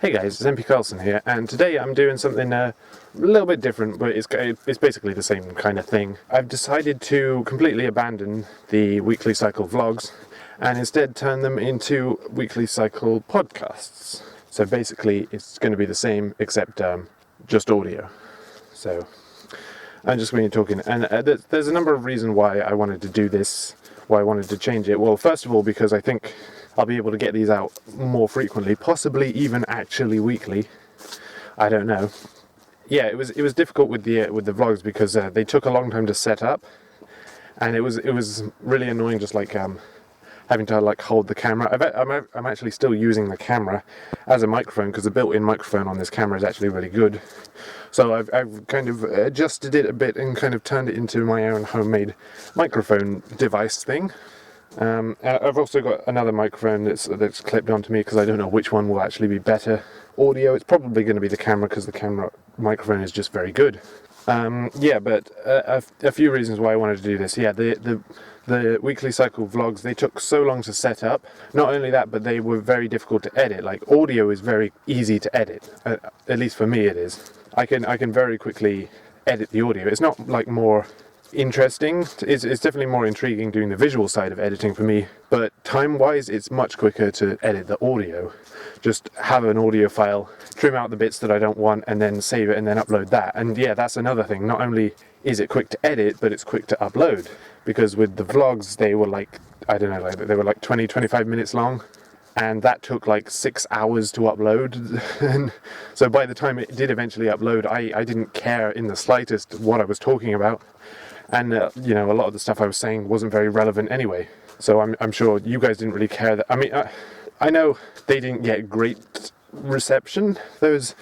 Hey guys, it's MP Carlson here, and today I'm doing something a little bit different, but it's basically the same kind of thing. I've decided to completely abandon the weekly cycle vlogs and instead turn them into weekly cycle podcasts. So basically it's going to be the same except just audio. So I'm just going to be talking, and there's a number of reasons why I wanted to do this, why I wanted to change it. Well, first of all, because I think I'll be able to get these out more frequently, possibly even actually weekly. I don't know. Yeah, it was difficult with the vlogs because they took a long time to set up, and it was really annoying. Just like having to like hold the camera. I'm actually still using the camera as a microphone because the built-in microphone on this camera is actually really good. So I've kind of adjusted it a bit and kind of turned it into my own homemade microphone device thing. I've also got another microphone that's clipped onto me because I don't know which one will actually be better audio. It's probably going to be the camera because the camera microphone is just very good. Yeah, but a few reasons why I wanted to do this. Yeah, the weekly cycle vlogs, they took so long to set up. Not only that, but they were very difficult to edit. Like, audio is very easy to edit. At least for me it is. I can very quickly edit the audio. It's not like more interesting. It's definitely more intriguing doing the visual side of editing for me, but time-wise it's much quicker to edit the audio. Just have an audio file, trim out the bits that I don't want, and then save it and then upload that. And yeah, that's another thing. Not only is it quick to edit, but it's quick to upload, because with the vlogs they were like, I don't know, like they were like 20-25 minutes long, and that took like 6 hours to upload. And so by the time it did eventually upload, I didn't care in the slightest what I was talking about. And you know, a lot of the stuff I was saying wasn't very relevant anyway. So I'm sure you guys didn't really care that. I mean, I know they didn't get great reception, those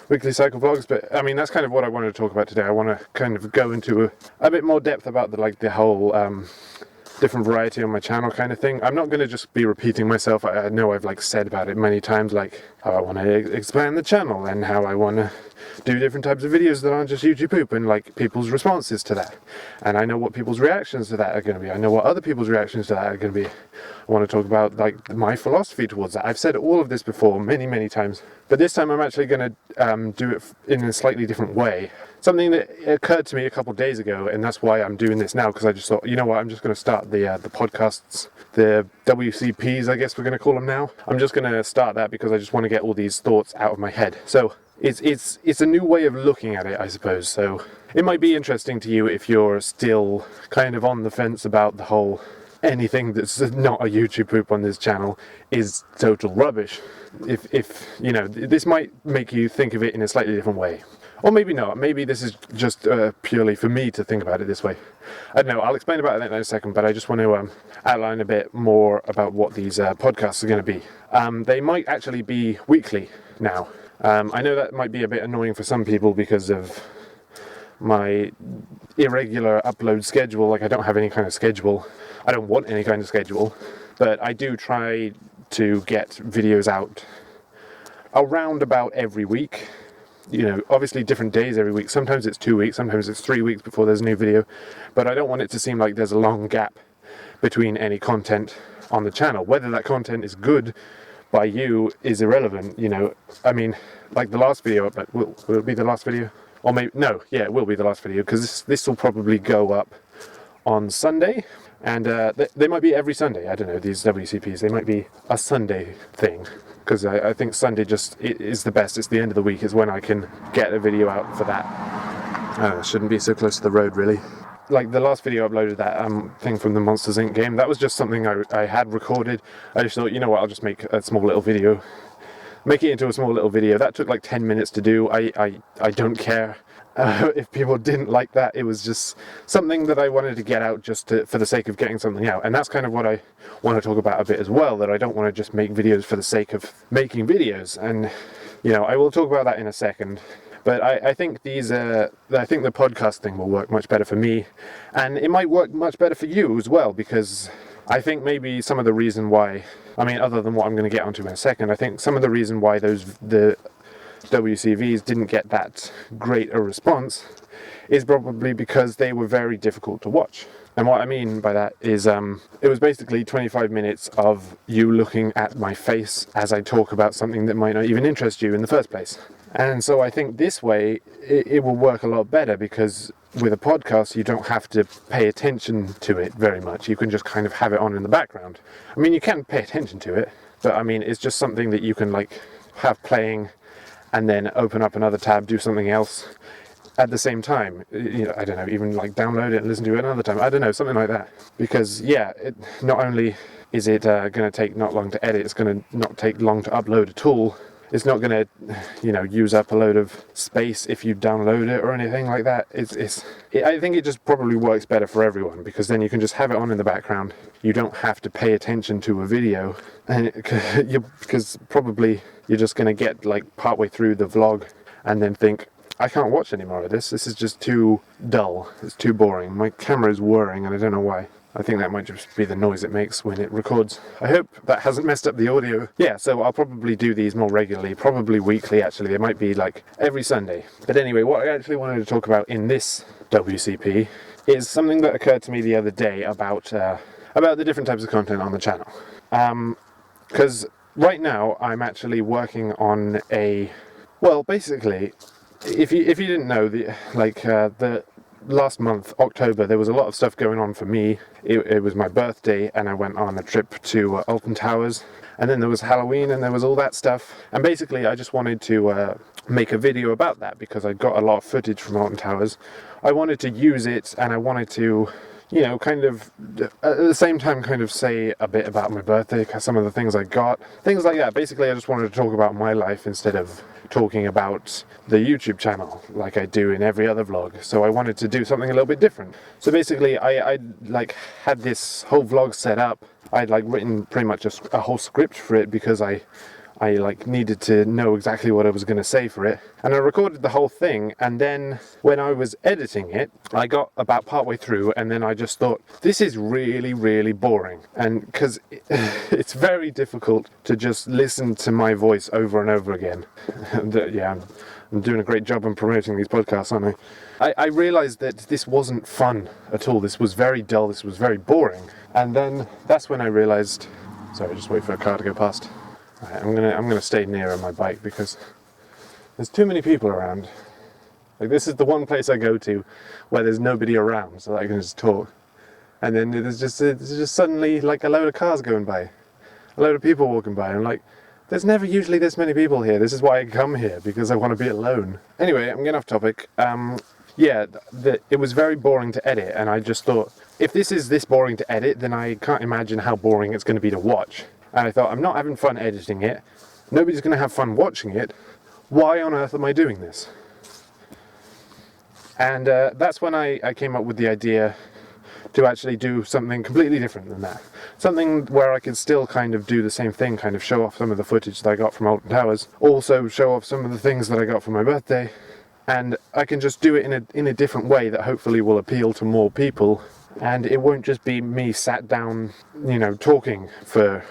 weekly cycle vlogs, but I mean, that's kind of what I wanted to talk about today. I want to kind of go into a bit more depth about the whole different variety on my channel kind of thing. I'm not going to just be repeating myself. I know I've like said about it many times, like how I want to expand the channel and how I want to do different types of videos that aren't just YouTube poop, and like people's responses to that. And I know what people's reactions to that are going to be. I know what other people's reactions to that are going to be. I want to talk about like my philosophy towards that. I've said all of this before many times, but this time I'm actually going to do it in a slightly different way. Something that occurred to me a couple of days ago, and that's why I'm doing this now, because I just thought, you know what, I'm just going to start the podcasts, the WCPs, I guess we're going to call them now. I'm just going to start that because I just want to get all these thoughts out of my head. So it's a new way of looking at it, I suppose. So it might be interesting to you if you're still kind of on the fence about the whole anything that's not a YouTube poop on this channel is total rubbish. If you know, this might make you think of it in a slightly different way. Or maybe not. Maybe this is just purely for me to think about it this way. I don't know. I'll explain about that in a second, but I just want to outline a bit more about what these podcasts are going to be. They might actually be weekly now. I know that might be a bit annoying for some people because of my irregular upload schedule. Like, I don't have any kind of schedule. I don't want any kind of schedule, but I do try to get videos out around about every week. You know, obviously different days every week. Sometimes it's 2 weeks, sometimes it's 3 weeks before there's a new video, but I don't want it to seem like there's a long gap between any content on the channel. Whether that content is good by you is irrelevant, you know. I mean, like the last video, but will it be the last video? Or maybe, no, yeah, it will be the last video, because this will probably go up on Sunday, and they might be every Sunday. I don't know, these WCPs, they might be a Sunday thing, because I think Sunday just is the best. It's the end of the week, is when I can get a video out for that. I shouldn't be so close to the road, really. Like the last video I uploaded, that thing from the Monsters Inc. game, that was just something I had recorded. I just thought, you know what, I'll just make a small little video. Make it into a small little video. That took like 10 minutes to do. I don't care if people didn't like that. It was just something that I wanted to get out just for the sake of getting something out. And that's kind of what I want to talk about a bit as well, that I don't want to just make videos for the sake of making videos. And, you know, I will talk about that in a second. But I think the podcast thing will work much better for me, and it might work much better for you as well, because I think maybe some of the reason why, I mean, other than what I'm going to get onto in a second, I think some of the reason why the WCVs didn't get that great a response is probably because they were very difficult to watch. And what I mean by that is it was basically 25 minutes of you looking at my face as I talk about something that might not even interest you in the first place. And so I think this way it will work a lot better, because with a podcast you don't have to pay attention to it very much. You can just kind of have it on in the background. I mean, you can pay attention to it, but I mean, it's just something that you can like have playing and then open up another tab, do something else at the same time. You know, I don't know, even like download it and listen to it another time. I don't know, something like that. Because yeah, not only is it going to take not long to edit, it's going to not take long to upload at all. It's not going to, you know, use up a load of space if you download it or anything like that. I think it just probably works better for everyone, because then you can just have it on in the background. You don't have to pay attention to a video, and because probably you're just going to get like partway through the vlog and then think, I can't watch any more of this. This is just too dull. It's too boring. My camera is whirring and I don't know why. I think that might just be the noise it makes when it records. I hope that hasn't messed up the audio. Yeah, so I'll probably do these more regularly, probably weekly actually. They might be like every Sunday. But anyway, what I actually wanted to talk about in this WCP is something that occurred to me the other day about the different types of content on the channel. Because right now I'm actually working on basically, if you didn't know, the last month, October, there was a lot of stuff going on for me. It was my birthday and I went on a trip to Alton Towers, and then there was Halloween and there was all that stuff, and basically I just wanted to make a video about that because I got a lot of footage from Alton Towers. I wanted to use it, and I wanted to, you know, kind of at the same time kind of say a bit about my birthday, some of the things I got, things like that. Basically I just wanted to talk about my life instead of talking about the YouTube channel like I do in every other vlog. So I wanted to do something a little bit different. So basically I like had this whole vlog set up. I'd like written pretty much a whole script for it, because I like needed to know exactly what I was going to say for it, and I recorded the whole thing. And then when I was editing it, I got about partway through, and then I just thought, this is really, really boring. And because it's very difficult to just listen to my voice over and over again. Yeah, I'm doing a great job on promoting these podcasts, aren't I realized that this wasn't fun at all. This was very dull, this was very boring. And then that's when I realized, sorry, just wait for a car to go past. Right, I'm gonna stay near on my bike because there's too many people around. Like, this is the one place I go to where there's nobody around, so that I can just talk. And then there's just suddenly like a load of cars going by, a load of people walking by. And I'm like, there's never usually this many people here. This is why I come here, because I want to be alone. Anyway, I'm getting off topic. Yeah, it was very boring to edit, and I just thought, if this is this boring to edit, then I can't imagine how boring it's going to be to watch. And I thought, I'm not having fun editing it. Nobody's going to have fun watching it. Why on earth am I doing this? And that's when I came up with the idea to actually do something completely different than that. Something where I could still kind of do the same thing, kind of show off some of the footage that I got from Alton Towers, also show off some of the things that I got for my birthday, and I can just do it in a different way that hopefully will appeal to more people, and it won't just be me sat down, you know, talking for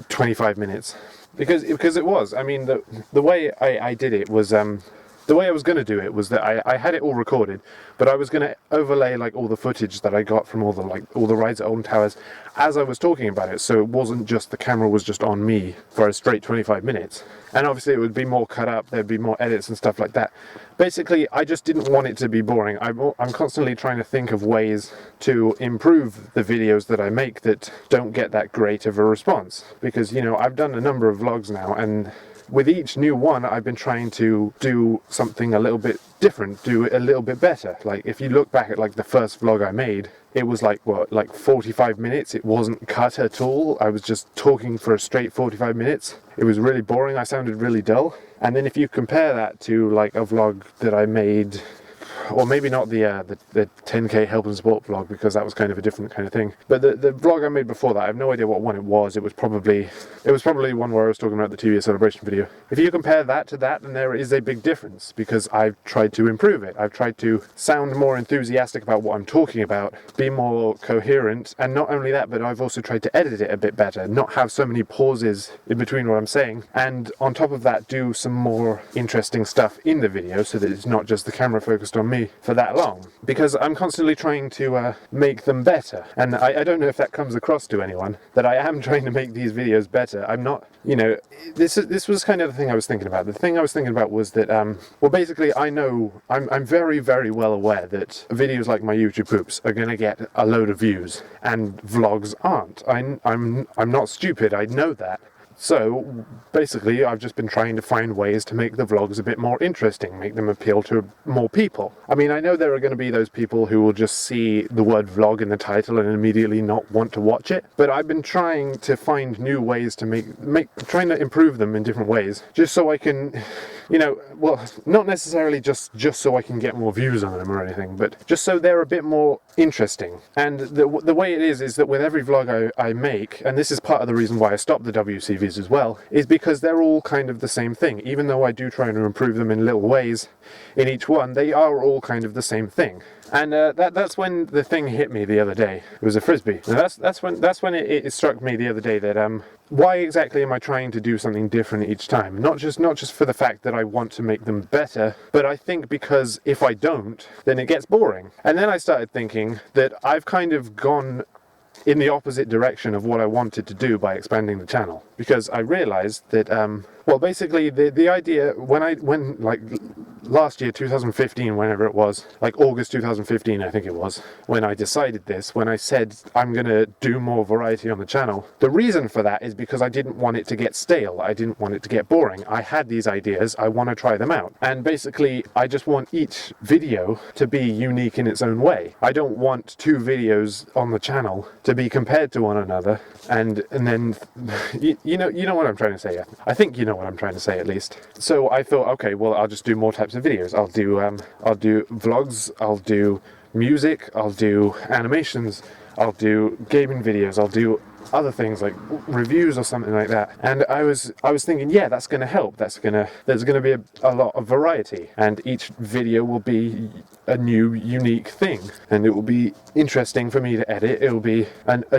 25 minutes. Because it was, I mean, the way I did it was, the way I was going to do it was that I had it all recorded, but I was going to overlay like all the footage that I got from all the rides at Alton Towers as I was talking about it, so it wasn't just the camera was just on me for a straight 25 minutes. And obviously it would be more cut up, there'd be more edits and stuff like that. Basically, I just didn't want it to be boring. I'm constantly trying to think of ways to improve the videos that I make that don't get that great of a response. Because, you know, I've done a number of vlogs now, and with each new one, I've been trying to do something a little bit different, do it a little bit better. Like, if you look back at like the first vlog I made, it was like, what, like 45 minutes? It wasn't cut at all. I was just talking for a straight 45 minutes. It was really boring. I sounded really dull. And then if you compare that to like a vlog that I made, or maybe not the 10k help and support vlog, because that was kind of a different kind of thing. But the vlog I made before that, I have no idea what one it was. It was probably one where I was talking about the 2-year celebration video. If you compare that to that, then there is a big difference, because I've tried to improve it. I've tried to sound more enthusiastic about what I'm talking about, be more coherent, and not only that, but I've also tried to edit it a bit better, not have so many pauses in between what I'm saying, and on top of that, do some more interesting stuff in the video so that it's not just the camera focused on me. me for that long, because I'm constantly trying to make them better. And I don't know if that comes across to anyone, that I am trying to make these videos better. I'm not, this was kind of the thing I was thinking about. The thing I was thinking about was that, well, basically, I know, I'm very, very well aware that videos like my YouTube poops are going to get a load of views, and vlogs aren't. I'm not stupid, I know that. So, basically, I've just been trying to find ways to make the vlogs a bit more interesting, make them appeal to more people. I mean, I know there are going to be those people who will just see the word vlog in the title and immediately not want to watch it, but I've been trying to find new ways to trying to improve them in different ways, just so I can, well, not necessarily just so I can get more views on them or anything, but just so they're a bit more interesting. And the way it is that with every vlog I make, and this is part of the reason why I stopped the WCVs as well, is because they're all kind of the same thing. Even though I do try to improve them in little ways in each one, they are all kind of the same thing. And that's when the thing hit me the other day. It was a frisbee. And that's when it struck me the other day that why exactly am I trying to do something different each time? Not just for the fact that I want to make them better, but I think because if I don't, then it gets boring. And then I started thinking that I've kind of gone in the opposite direction of what I wanted to do by expanding the channel, because I realized that well, basically the idea when like last year, 2015, whenever it was, like August 2015 I think it was, when I decided this, when I said I'm gonna do more variety on the channel, the reason for that is because I didn't want it to get stale, I didn't want it to get boring. I had these ideas, I want to try them out, and basically I just want each video to be unique in its own way. I don't want two videos on the channel to be compared to one another, and then you know what I'm trying to say. I think you know what I'm trying to say, at least. So I thought, okay, well, I'll just do more types of videos. I'll do vlogs, I'll do music, I'll do animations, I'll do gaming videos, I'll do other things like reviews or something like that. And I was thinking, yeah, that's going to help. There's going to be a lot of variety, and each video will be a new, unique thing, and it will be interesting for me to edit. It will be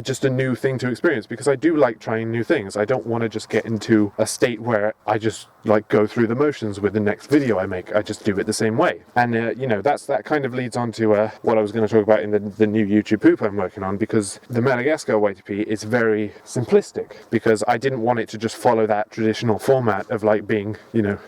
just a new thing to experience, because I do like trying new things. I don't want to just get into a state where I just like go through the motions with the next video I make. I just do it the same way. And that kind of leads on to what I was going to talk about in the new YouTube poop I'm working on, because the Madagascar WCP is very simplistic, because I didn't want it to just follow that traditional format of like being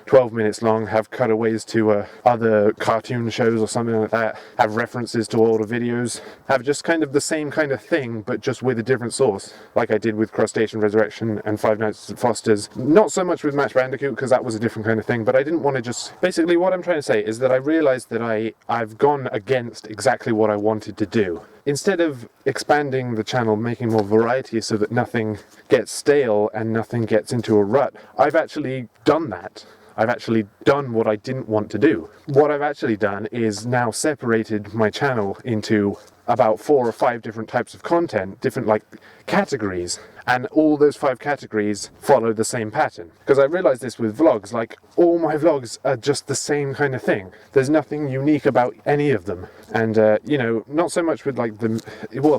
12 minutes long, have cutaways to other cartoon shows or something like that, have references to older videos, have just kind of the same kind of thing but just with a different source, like I did with Crustacean Resurrection and Five Nights at Foster's. Not so much with Match Bandicoot, because that was a different kind of thing, but I didn't want to just... Basically what I'm trying to say is that I realized that I've gone against exactly what I wanted to do. Instead of expanding the channel, making more variety so that nothing gets stale and nothing gets into a rut, I've actually done that. I've actually done what I didn't want to do. What I've actually done is now separated my channel into about 4 or 5 different types of content, different like categories, and all those 5 categories follow the same pattern. Because I realized this with vlogs, like all my vlogs are just the same kind of thing. There's nothing unique about any of them. And not so much with like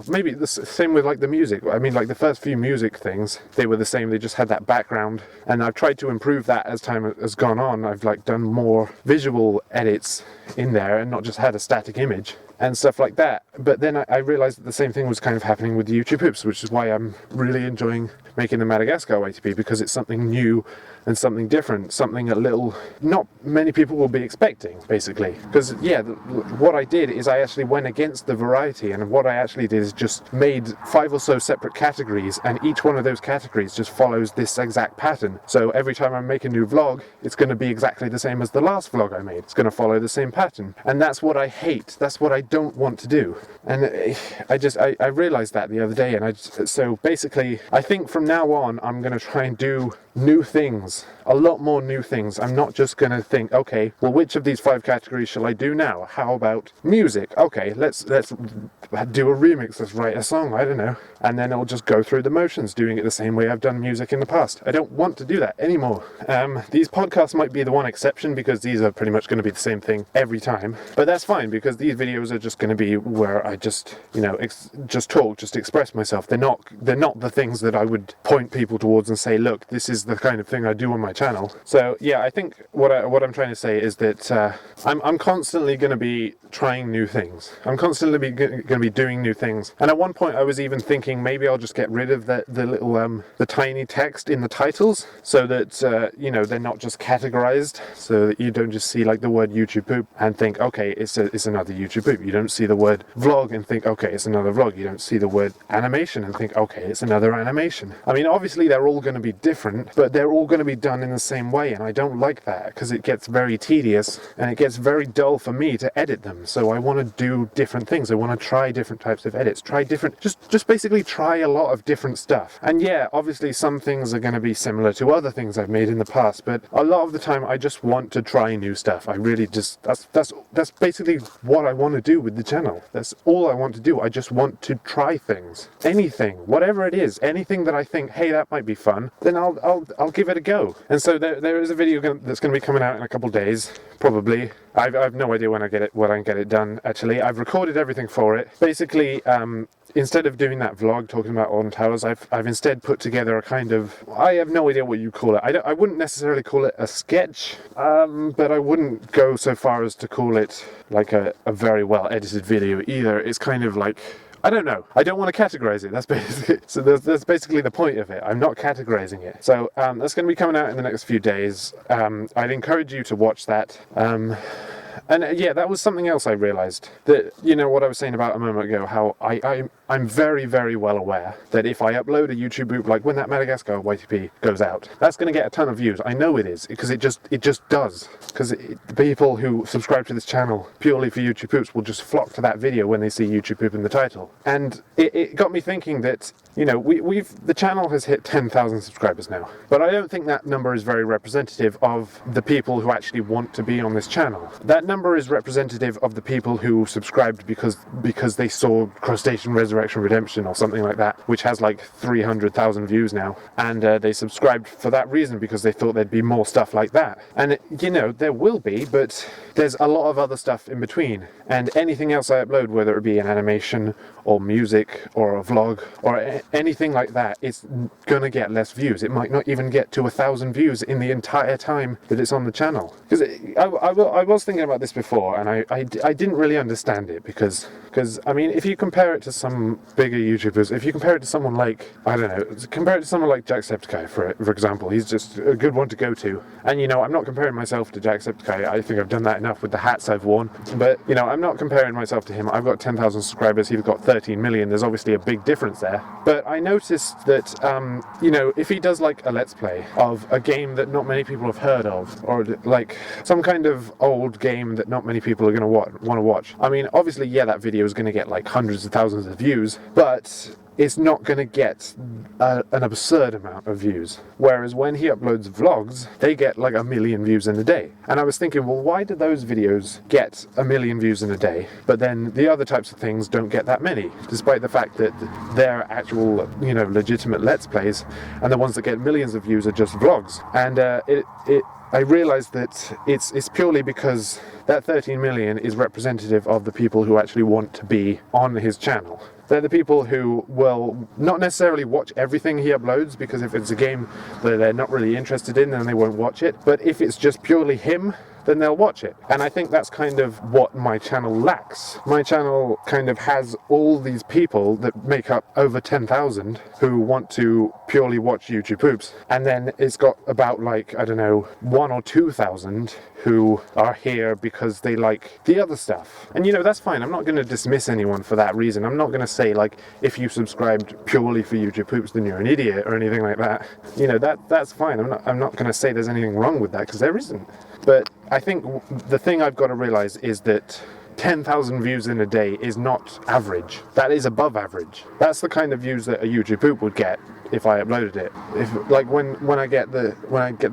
maybe the same with like the music. I mean, like the first few music things, they were the same, they just had that background. And I've tried to improve that as time has gone on. I've like done more visual edits in there and not just had a static image and stuff like that. But then I realized that the same thing was kind of happening with the YouTube poops, which is why I'm really enjoying making the Madagascar WCP, because it's something new and something different, something a little not many people will be expecting, basically. Because yeah, what I did is I actually went against the variety, and what I actually did is just made 5 or so separate categories, and each one of those categories just follows this exact pattern. So every time I make a new vlog, it's going to be exactly the same as the last vlog I made. It's going to follow the same pattern, and that's what I hate. That's what I don't want to do. And I realized that the other day, and so basically I think from now on I'm going to try and do new things, a lot more new things. I'm not just going to think, okay, well, which of these 5 categories shall I do now? How about music? Okay, let's do a remix, let's write a song, I don't know. And then I'll just go through the motions, doing it the same way I've done music in the past. I don't want to do that anymore. These podcasts might be the one exception, because these are pretty much going to be the same thing every time. But that's fine, because these videos are just going to be where I just, just talk, just express myself. They're not the things that I would point people towards and say, look, this is is the kind of thing I do on my channel. So yeah, I think what I'm trying to say is that I'm constantly going to be trying new things. I'm constantly going to be doing new things. And at one point I was even thinking maybe I'll just get rid of the little the tiny text in the titles, so that you know, they're not just categorized, so that you don't just see like the word YouTube poop and think, okay, it's another YouTube poop. You don't see the word vlog and think, okay, it's another vlog. You don't see the word animation and think, okay, it's another animation. I mean, obviously they're all going to be different, but they're all going to be done in the same way, and I don't like that because it gets very tedious and it gets very dull for me to edit them. So I want to do different things. I want to try different types of edits, try different, just basically try a lot of different stuff. And yeah, obviously some things are going to be similar to other things I've made in the past, but a lot of the time I just want to try new stuff. I really just, that's basically what I want to do with the channel. That's all I want to do. I just want to try things. Anything, whatever it is, anything that I think, hey, that might be fun, then I'll give it a go. And so there is a video that's going to be coming out in a couple of days, probably. I've no idea when I get it done, actually. I've recorded everything for it. Basically, instead of doing that vlog talking about Alton Towers, I've instead put together a kind of, I have no idea what you call it. I wouldn't necessarily call it a sketch, but I wouldn't go so far as to call it like a very well edited video either. It's kind of like, I don't know. I don't want to categorize it. That's basically, so that's basically the point of it. I'm not categorizing it. So that's going to be coming out in the next few days. I'd encourage you to watch that. And yeah, that was something else I realized, that, you know, what I was saying about a moment ago, how I'm very, very well aware that if I upload a YouTube poop, like when that Madagascar YTP goes out, that's going to get a ton of views. I know it is, because it just does. Because the people who subscribe to this channel purely for YouTube poops will just flock to that video when they see YouTube poop in the title. And it got me thinking that, you know, the channel has hit 10,000 subscribers now, but I don't think that number is very representative of the people who actually want to be on this channel. That number is representative of the people who subscribed because they saw Crustacean Resurrection Redemption or something like that, which has like 300,000 views now, and they subscribed for that reason, because they thought there'd be more stuff like that. And you know, there will be, but there's a lot of other stuff in between, and anything else I upload, whether it be an animation or music or a vlog or anything like that, it's gonna get less views. It might not even get to 1,000 views in the entire time that it's on the channel. Because I was thinking about this before, and I didn't really understand it, because I mean, if you compare it to some bigger YouTubers, if you compare it to someone like, I don't know, compare it to someone like Jacksepticeye, for example, he's just a good one to go to. And you know, I'm not comparing myself to Jacksepticeye. I think I've done that enough with the hats I've worn, but you know, I'm not comparing myself to him. I've got 10,000 subscribers, he's got 13 million. There's obviously a big difference there. But I noticed that, you know, if he does like a Let's Play of a game that not many people have heard of, or like some kind of old game that not many people are going to want to watch, I mean, obviously, yeah, that video is going to get like hundreds of thousands of views, but it's not going to get an absurd amount of views. Whereas when he uploads vlogs, they get like 1 million views in a day. And I was thinking, well, why do those videos get 1 million views in a day, but then the other types of things don't get that many, despite the fact that they're actual, you know, legitimate Let's Plays, and the ones that get millions of views are just vlogs. And I realized that it's purely because that 13 million is representative of the people who actually want to be on his channel. They're the people who will not necessarily watch everything he uploads, because if it's a game that they're not really interested in, then they won't watch it. But if it's just purely him, then they'll watch it. And I think that's kind of what my channel lacks. My channel kind of has all these people that make up over 10,000 who want to purely watch YouTube poops. And then it's got about like, I don't know, 1,000 or 2,000 who are here because they like the other stuff. And you know, that's fine. I'm not going to dismiss anyone for that reason. I'm not going to say like, if you subscribed purely for YouTube poops, then you're an idiot or anything like that. You know, that's fine. I'm not going to say there's anything wrong with that, because there isn't. But I think the thing I've got to realize is that 10,000 views in a day is not average. That is above average. That's the kind of views that a YouTube poop would get if I uploaded it. If like when I get the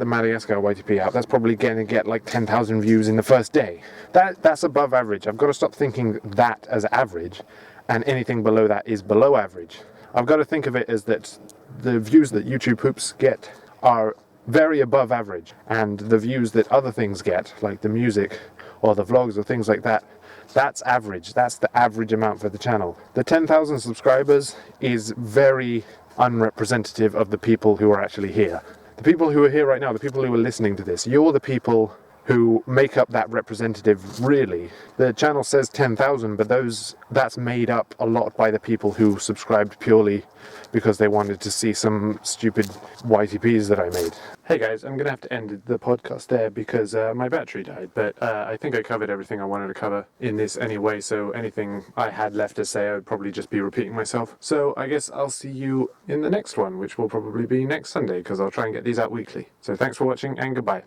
Madagascar YTP out, that's probably going to get like 10,000 views in the first day. That's above average. I've got to stop thinking that as average, and anything below that is below average. I've got to think of it as that the views that YouTube poops get are very above average, and the views that other things get, like the music or the vlogs or things like that, that's average. That's the average amount for the channel. The 10,000 subscribers is very unrepresentative of the people who are actually here. The people who are here right now, the people who are listening to this, you're the people who make up that representative, really. The channel says 10,000, but that's made up a lot by the people who subscribed purely because they wanted to see some stupid WCPs that I made. Hey guys, I'm gonna have to end the podcast there because my battery died, but I think I covered everything I wanted to cover in this anyway, so anything I had left to say I would probably just be repeating myself. So I guess I'll see you in the next one, which will probably be next Sunday, because I'll try and get these out weekly. So thanks for watching, and goodbye.